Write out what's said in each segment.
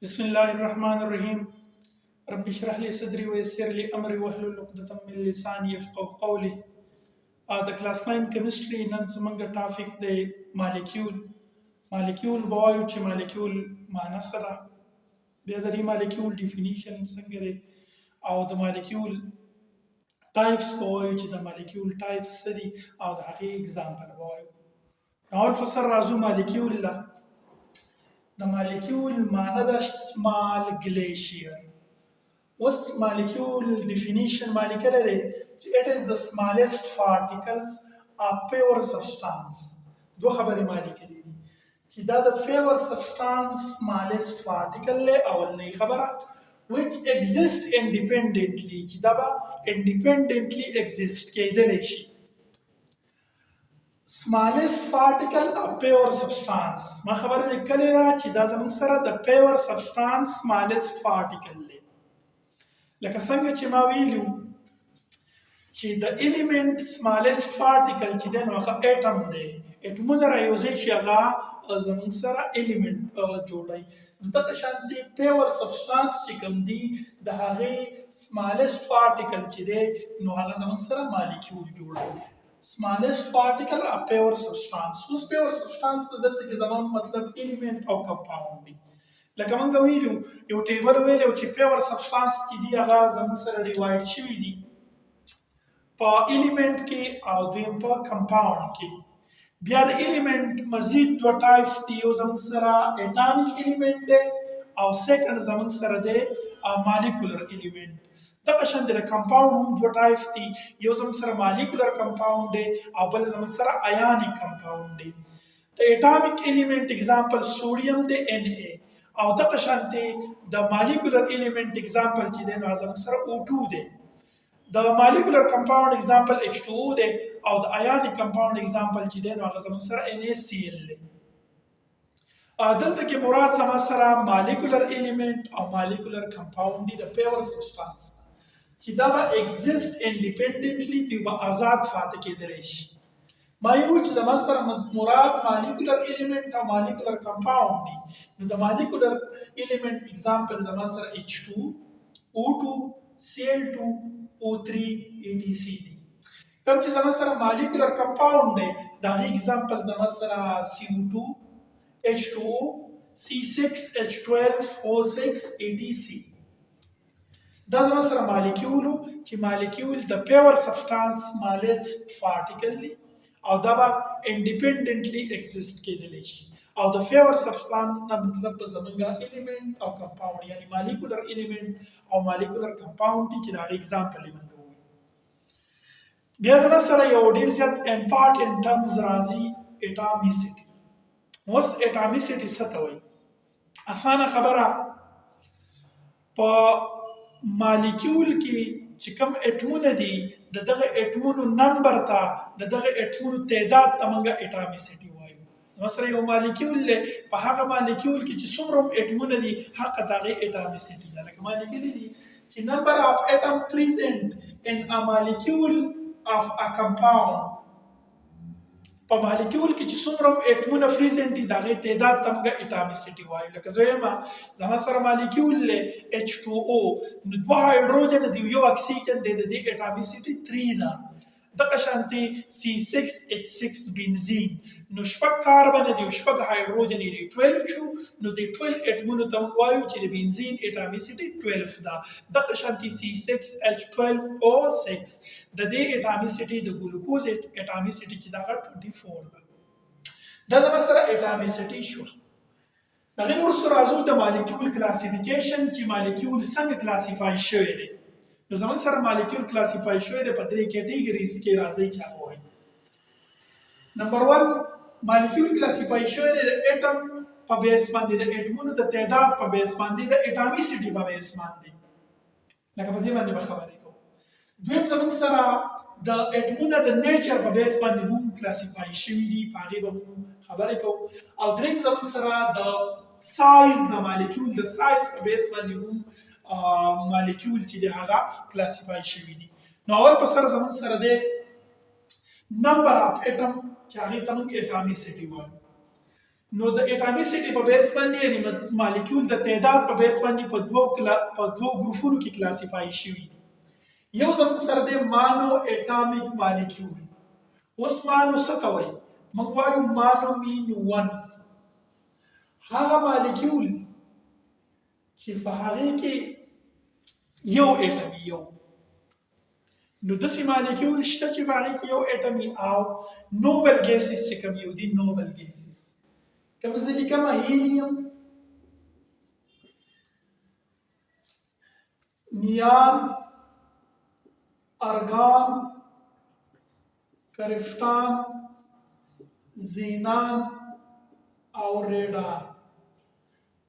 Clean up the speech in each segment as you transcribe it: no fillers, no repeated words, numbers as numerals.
بسم الله الرحمن الرحیم. رب اشرح لي صدري ويسر لي امري واحلل عقدة من لساني يفقهوا قولي. د کلاس 9 کیمستري نن زمونږ ټاپک دی مالیکیول. مالیکیول به وایو چې مالیکیول معنا څه ده، بیا د دې مالیکیول ډیفینیشن څنګه دی، او د مالیکیول ټایپس به وایو چې د مالیکیول ټایپس څه دي، او د هغې اگزامپل به وایو. نو اول فصل راځو مالیکیول له. د مالیکیول معنا د سمال ګلیشیر. اوس مالیکیول ډیفینیشن باندې کله دی چې اټ از د سمالست پارټیکلز اف پیور سبسټانس. دو خبرې ما لیکلي دي چې دا د پیور سبسټانس سمالست پارټیکل دی. اولنۍ خبره which exist independently، چې دا به independently exist کېدلی شي. smallest particle of pure substance، ما خبره لیکلې ده چې دا زموږ سره د pure substance smallest particle دی. لکه څنګه چې ما ویلو چې د element smallest particle چې دی نو هغه اټم دی. اټمونه رایوځي چې هغه زموږ سره element جوړوي. نو دغه شانتې pure substance چې کوم دی د هغې smallest particle چې دی نو هغه زموږ سره مالیکیول جوړوي. smallest particle of pure substance. اوس pure substance ته دلته کې زموږ مطلب element او compound دی. لکه موږ ویلو یو ټیبل ویلو چې pure substance چې دی هغه زموږ سره ډیوایډ شوي دي په element کې او دویم په compound کې. بیا د element مزید دو ټایپ دي، یو زموږ سره atomic element دی او سیکنډ زموږ سره دی molecular element. دغه شان د کمپاوند هم دوه ټایپ دي، یو زموږ سره مالیکولر کمپاوند دی او بل زموږ سره ایانیک کمپاوند دی. د اټامیک الیمنٹ اگزامپل سوډیم دی Na، او دغه شانتې د مالیکولر الیمنٹ اگزامپل چې دی نو زموږ سره O2 دی. د مالیکولر کمپاوند اگزامپل H2O دی او د ایانیک کمپاوند اگزامپل چې دی نو هغه زموږ سره NaCl دی. دلته کې مراد زما سره مالیکولر الیمنٹ او مالیکولر کمپاوند دی د پیور سبسټانس چې دا به ایگزیسټ انډیپندنټلی، دوی به آزاد پاتې کېدلی شي. ما یو چې زما سره مراد مالیکولر الیمنٹ او مالیکولر کمپاوند دی، نو د مالیکولر الیمنٹ اگزامپل زما سره H2 O2 Cl2 O3 etc دی. کوم چې زما سره مالیکولر کمپاوند دی د هغې اگزامپل زما سره CO2 H2O C6H12O6 etc. دا زما سره مالیکیولو چې مالیکیول د پیور سبسټانس سمالست پارټیکل دی او دا به انډیپندنټلی ایگزیسټ کېدلی شي. او د پیور سبسټانس نه مطلب به زمونږ الیمنٹ او کمپاوند یعنی مالیکولر الیمنٹ او مالیکولر کمپاوند دی چې د هغې اگزامپل یې موږ ووایو. بیا زما سره یو ډېر زیات امپارټنټ ټرمز راځي اټامیسټي. اوس اټامیسټي څه ته وایي؟ اسانه خبره، په مالیکیول کې چې کوم اټمونه دي د دغه اټمونو نمبر ته د دغه اټمونو تعداد ته موږ اټامیسټي وایو. مثلا یو مالیکیول دی، په هغه مالیکیول کې چې څومره هم اټمونه دي حق د هغې اټامیسټي ده. لکه ما لیکلي دي چې نمبر آف اټم پریزنټ ان ا مالیکیول آف ا کمپاوند. په مالیکیول کې چې څومره هم اټمونه پریزنټ دي د هغې تعداد ته موږ اټامیسټي وایو. لکه زه یم زما سره مالیکیول دی H2O، نو دوه هایډروجن دي یو اکسیجن دی، د دې اټامیسټي 3 ده. دغه شانتې C6H6 بنزین، نو شپږ کاربن دي او شپږ هایډروجن دي 12 شو، نو د 12 اټمونو ته وایو چې د بنزین اټامیسټي 12 ده. دغه شانتې C6H12O6 د دې اټامیسټي د ګلوکوز اټامیسټي چې دغه 24 ده. دا زما سره اټامیسټي شوه. هغې نه وروسته راځو د مالیکیول کلاسیفیکیشن چې مالیکیول څنګه کلاسیفای شوی دی. نو زموږ سره مالیکیول کلاسیفای شوی دی په 3 کیټیګریز کې. راځئ چې هغه ووایو. نمبر 1 مالیکیول کلاسیفای شوی دی د اټم په بیس باندې، د اټمونو د تعداد په بیس باندې، د اټامیسټي په بیس باندې. لکه په دې باندې به خبرې کوو. دویم زموږ سره د اټمونه د نیچر په بیس باندې هم کلاسیفای شوي دي، په هغې به هم خبرې کوو. او دریم زموږ سره د سایز د مالیکیول د سایز په بیس باندې هم مالیکیول چې دی هغه کلاسیفای شوي دي. نو اول په سر زموږ سره دی نمبر اف اټم چې هغې ته موږ اټامیسټي وایو. نو د اټامسټي په بیس باندې یعنی مالیکول د تعداد په بیس باندې په دوه ګروپونو کې کلاسیفای شوي دي. یو زموږ سره د مانو اټامیک مالیکول. اوس مانو څه ته وایي؟ موږ وایو مانو مین 1 هغه مالیکول چې په هغې کې یو اټم یو. نو داسې مالیکول شته چې په هغې کې یو اټم او نوبل ګیسز چې کوم یو دي نوبل ګیسز کوم زه لیکمه هیلیم، نیان، ارګان، کرپټان، زینان او ریډان.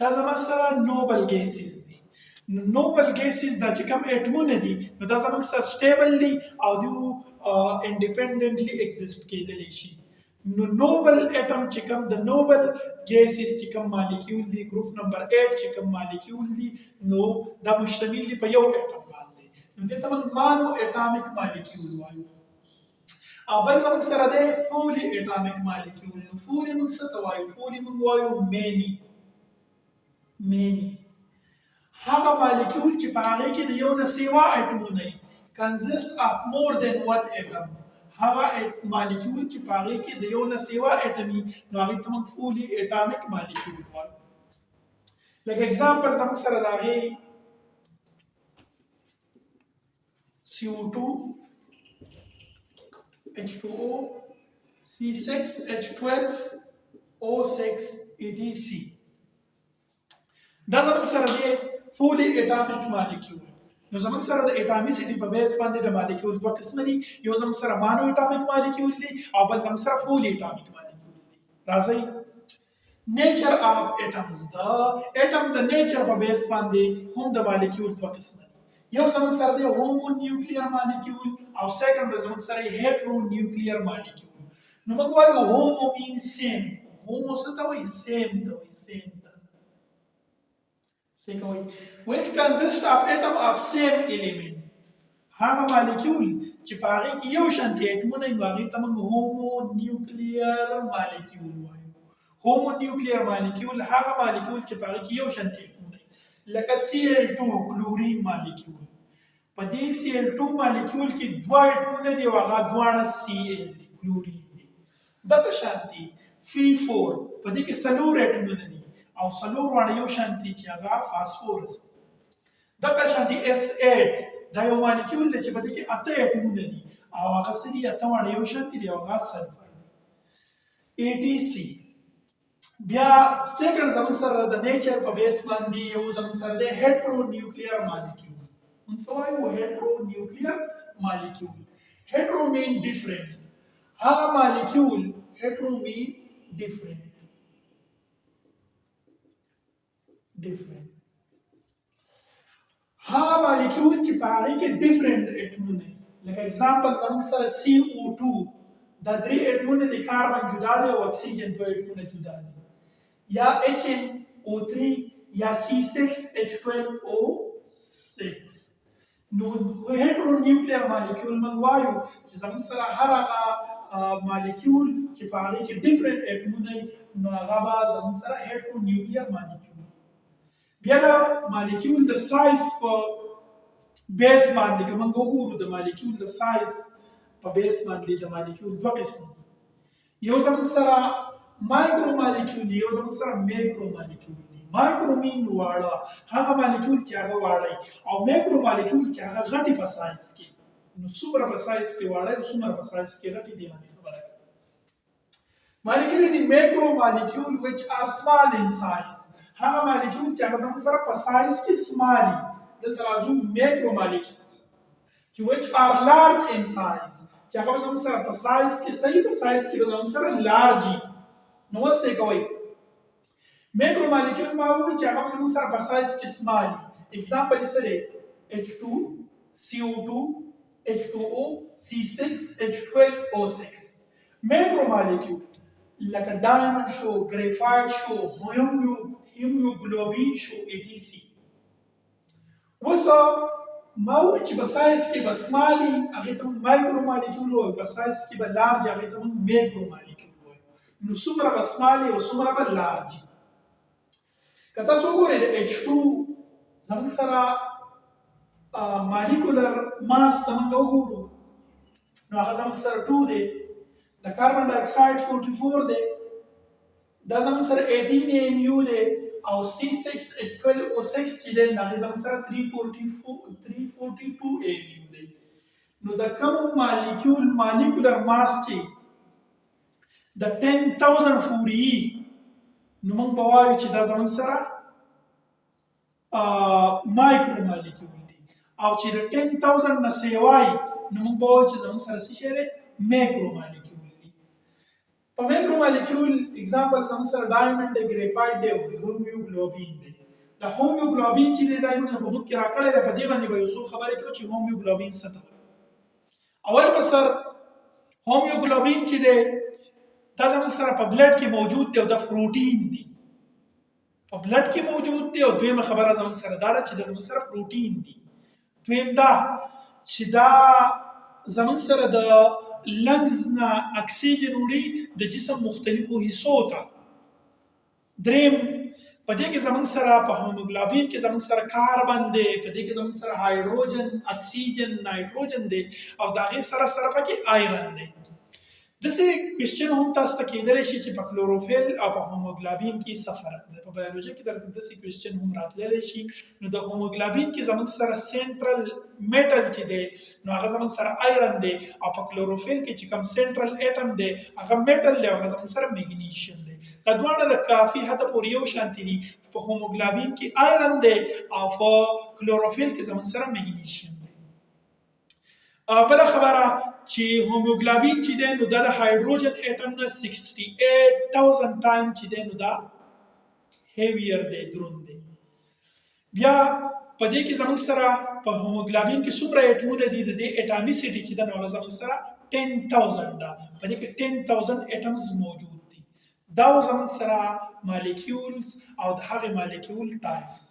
دا زما سره نوبل ګیسز دي. نو نوبل ګیسز دا چې کوم اټمونه دي نو دا زموږ سره سټیبل دي او دوی انډیپینډنټلی ایگزیسټ کیدلی شي. نو نوبل اټم چې کوم د نوبل ګیسز چې کوم مالیکول دي ګروپ نمبر 8 چې کوم مالیکول دي نو دا مشتمل دي په یو اټم باندې. نو دې ته موږ مانو اټامیک مالیکول وایو. او بل زموږ سره دی پولي اټامیک مالیکول. نو پولي موږ څه ته وایو؟ پولي موږ وایو مینی. هغه مالیکول چې په هغې کې د یو نه سیوا اټمونه وي کنزسټ اف مور دین 1 اټم. هغه مالیکول چې په هغې کې د یو نه سیوا اټم وي نو هغې ته موږ پولي اټامیک مالیکول وایو. لکه اګزامپل زموږ سره د هغې CO2 H2O C6H12O6 EDC. دا زموږ سره دی پولي اټامیک مالیکول. نو زموږ سره د اټامسټي په بیس باندې د مالیکول دوه قسمه دي. یو زموږ سره مانو اټامیک مالیکول دی او بل زموږ سره پولي اټامیک مالیکول دی. راځئ نیچر اف اټمز. د اټم د نیچر په بیس باندې هم د مالیکول دوه قسمه دي. یو زموږ سره دی هومو نیوکلیر مالیکول او سیکنډ زموږ سره هیټرو نیوکلیر مالیکول. نو موږ وایو هومو مین سیم. هومو څه ته وایي؟ سیم ته وایي. سیم which consist of atom of same element. هغه مالیکول چې په هغې کې یو شانتي اټمونه وي نو هغې ته موږ هومو نیوکلیر مالیکول وایو. هومو نیوکلیر مالیکول هغه مالیکول چې په هغې کې یو شانتي اټمونه وي لکه Cl2 کلورین مالیکول. په دې Cl2 مالیکول کې دوه اټمونه دي او هغه دواړه Cl دي کلورین دي. دغه شانتي Fe4 په دې کې څلور اټمونه دي او څلور واړه یو شانتي چې هغه فاسفورس. دغه شانتي S8 دا یو مالیکول دی چې په دې کې اته اټمونه دي او هغه څه دي اته واړه یو شانتي دي او هغه سلفر دی. ATC بیا سیکنډ زموږ سره د نیچر په بیس باندې یو زموږ سره دی هیټرو نیوکلیر مالیکول. موږ څه وایو؟ هیټرو نیوکلیر مالیکول. هیټرو مین ډیفرنٹ. هغه مالیکول هیټرو مین ډیفرنٹ. هغه مالیکول چې په هغې کې ډیفرنٹ اټمونه وي لکه اګزامپل زموږ سره CO2 دا درې اټمونه دي، کاربن جدا دی او اکسیجن دوه اټمونه جدا دي. یا HNO3 یا C6H12O6. نو هیټرو نیوکلیر مالیکول موږ وایو چې زموږ سره هر هغه مالیکول چې په هغې کې ډیفرنٹ اټمونه وي نو هغه به زموږ سره هیټرو نیوکلیر مالیکول. بیا د مالیکول د سایز په بیس باندې که موږ وګورو د مالیکول د سایز په بیس باندې د مالیکول دوه قسم دي. یو زموږ سره مایکرو مالیکول دي، یو زموږ سره میکرو مالیکول دي. مایکرو مین واړه هغه مالیکول چې هغه واړه او میکرو مالیکول چې هغه غټي په سایز کې. نو څومره په سایز کې واړه او څومره په سایز کې غټي دي باندې خبره کوي. مالیکول دي میکرو مالیکول which are small in size. هغه مالیکول چې هغه زموږ سره په سایز کې سمالي. دلته راځو میکرو مالیکول چې which are large in size چې هغه زموږ سره په سایز کې صحیح په سایز کې زموږ سره لارج. نو څه کوي؟ میکرو مالیکول ما وایي چې هغه زموږ سره په سایز کې سمالي. اګزامپل یې څه دی؟ H2 CO2 H2O C6H12O6. میکرو مالیکول لکه ډایمنډ شو، ګریفایټ شو، هیموګلوبین شو، ETC. اوس ما وایي چې په سایز کې به سمالي هغې ته موږ مایکرو مالیکول وایو، په سایز کې به لارج هغې ته موږ میکرو مالیکول وایو. نو څومره به سمال او څومره به لارج. که تاسو وګورئ د H2 زموږ سره مالیکولر ماس ته موږ وګورو نو هغه زموږ سره 2 دی، د کاربن ډای اکساید 44 دی، دا زموږ سره 18 AMU دی او C6H12O6 چې دی دا زموږ سره 342 AMU دی. نو د کوم مالیکولر ماس چې د 10,000 پورې نو موږ به وایو چې دا زموږ سره مایکرو مالیکول دی، او چې د 10,000 نه سیوای نو موږ به وایو چې زموږ سره څه شی دی میکرو مالیکول دی. په میکرو مالیکول اگزامپل زموږ سره ډایمنډ دی، ګریفایټ دی او هومیوګلوبین دی. د هومیوګلوبین چې دی دا موږ په بوک کې راکړی دی، په دې باندې به یو څو خبرې کوو چې هومیوګلوبین څه ته. اول به سر هومیوګلوبین چې دی دا زموږ سره په بلډ کې موجود دی او دا پروټین دی، په بلډ کې موجود دی. او دویمه خبره زموږ سره دا ده چې دا زموږ سره پروټین دی. دویم دا چې دا زموږ سره د لنګز نه اکسیجن وړي د جسم مختلفو حصو ته. دریم په دې کې زموږ سره په هوموګلوبین کې زموږ سره کاربن دی، په دې کې زموږ سره هایدروجن، اکسیجن، نایټروجن دی او د هغې سره سره پکې آیرن دی. داسې کوېسچن هم تاسو ته کیدلی شي چې په کلوروفیل او په هوموګلوبین کې څه فرق دی. په بایولوژي کې درته داسې کوېسچن هم راتللی شي. نو د هوموګلوبین کې زموږ سره سینټرل میټل چې دی نو هغه زموږ سره آیرن دی، او په کلوروفیل کې چې کوم سینټرل اټم دی هغه میټل دی او هغه زموږ سره میګنیشیم دی. دا دواړه د کافي حده پورې یو شانتي دي. په هوموګلوبین کې آیرن دی او په کلوروفیل کې زموږ سره میګنیشیم دی. بله خبره چې هوموګلوبین چې دی نو دا د هایدروجن اټم نه 68,000 ټایم چې دی نو دا هیویر دی، دروند دی. بیا په دې کې زموږ سره په هوموګلوبین کې څومره اټمونه دي، د دې اټامیسټي چې ده نو هغه زموږ سره 10,000 ده. په دې کې 10,000 اټمز موجود دي. دا زموږ سره مالیکیولز او د هغې مالیکیول ټایپس.